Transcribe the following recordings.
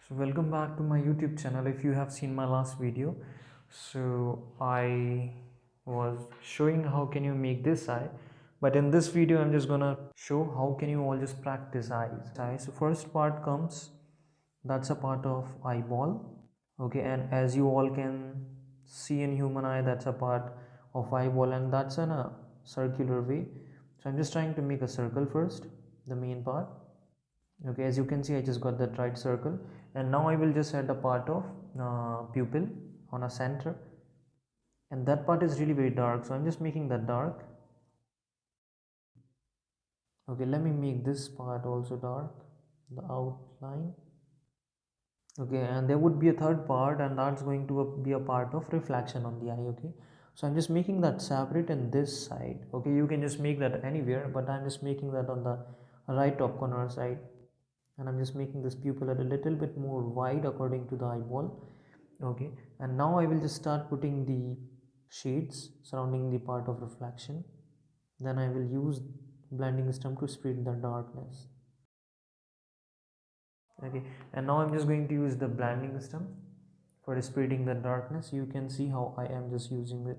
So welcome back to my YouTube channel. If you have seen my last video, so I was showing how can you make this eye, but in this video I'm just gonna show how can you all just practice eyes. So first part comes, that's a part of eyeball. Okay, and as you all can see in human eye, that's a part of eyeball, and that's in a circular way. So I'm just trying to make a circle first, the main part. Okay, as you can see I just got that right circle, and now I will just add a part of pupil on a center, and that part is really very dark, so I'm just making that dark. Okay, let me make this part also dark, the outline. Okay, and there would be a third part, and that's going to be a part of reflection on the eye. Okay, so I'm just making that separate in this side. Okay, you can just make that anywhere, but I'm just making that on the right top corner side, and I'm just making this pupil a little bit more wide according to the eyeball. Okay, and now I will just start putting the shades surrounding the part of reflection. Then I will use blending stem to spread the darkness. Okay, and now I'm just going to use the blending stem for spreading the darkness. You can see how I am just using it.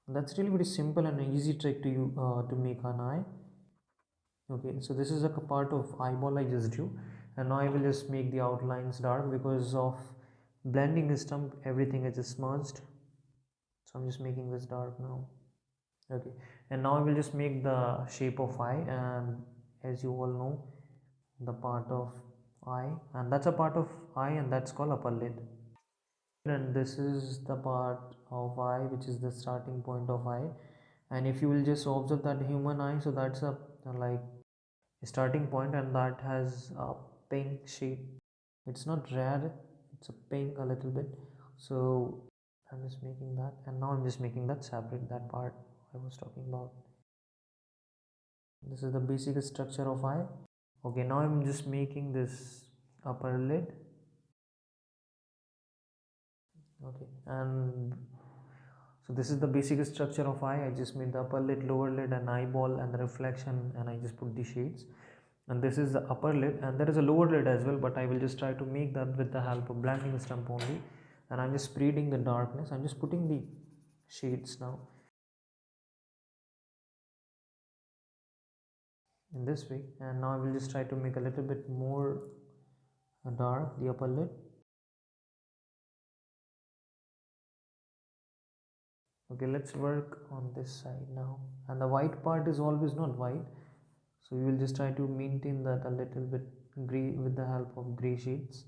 That's really very simple and an easy trick to you to make an eye. Okay, so this is a part of eyeball I just drew, and now I will just make the outlines dark because of blending stem. Everything is just smudged, so I'm just making this dark now. Okay, and now I will just make the shape of eye, and as you all know, the part of eye, and that's a part of eye, and that's called upper lid. And this is the part of eye which is the starting point of eye, and if you will just observe that human eye, so that's a like starting point, and that has a pink shade. It's not red, it's a pink a little bit. So I'm just making that, and now I'm just making that separate, that part I was talking about. This is the basic structure of eye. Okay, now I'm just making this upper lid. Okay, and so this is the basic structure of eye. I just made the upper lid, lower lid, and eyeball, and the reflection, and I just put the shades. And this is the upper lid, and there is a lower lid as well, but I will just try to make that with the help of blending stump only. And I'm just spreading the darkness. I'm just putting the shades now in this way, and now I will just try to make a little bit more dark the upper lid. Okay, let's work on this side now, and the white part is always not white, so we will just try to maintain that a little bit gray with the help of gray shades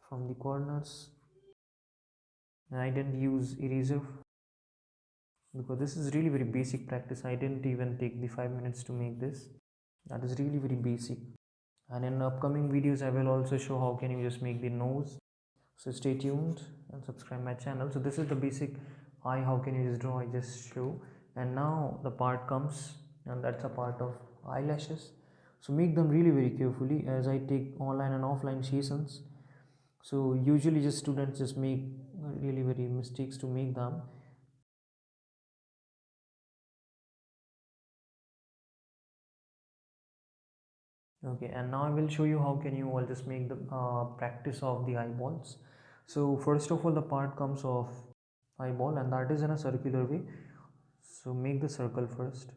from the corners. And I didn't use eraser because this is really very basic practice. I didn't even take the 5 minutes to make this. That is really very basic, and in upcoming videos I will also show how can you just make the nose. So stay tuned and subscribe my channel. So this is the basic eye, how can you just draw, I just show. And now the part comes, and that's a part of eyelashes. So make them really very carefully, as I take online and offline sessions. So usually just students just make really very mistakes to make them. Okay, and now I will show you how can you all just make the practice of the eyeballs. So first of all, the part comes of eyeball, and that is in a circular way. So make the circle first,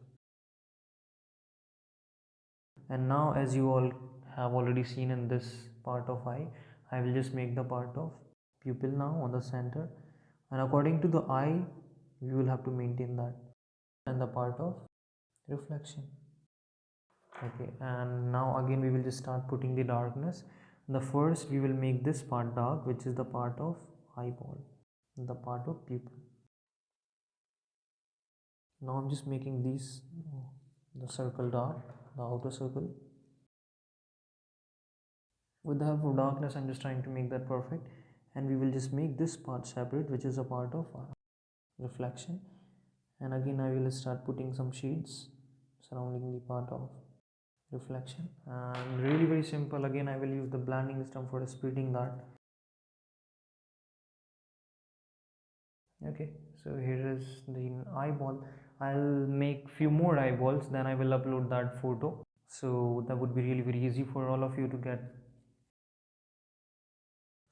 and now as you all have already seen in this part of eye, I will just make the part of pupil now on the center, and according to the eye we will have to maintain that, and the part of reflection. Okay, and now again we will just start putting the darkness. The first we will make this part dark, which is the part of eyeball, the part of pupil. Now I'm just making these, the circle dark, the outer circle. With the help of darkness I'm just trying to make that perfect, and we will just make this part separate, which is a part of reflection. And again I will start putting some shades surrounding the part of reflection, and really very simple. Again I will use the blending system for splitting that. Okay, so here is the eyeball. I'll make few more eyeballs, then I will upload that photo, so that would be really very easy for all of you to get.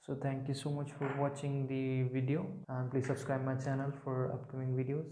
So thank you so much for watching the video, and please subscribe my channel for upcoming videos.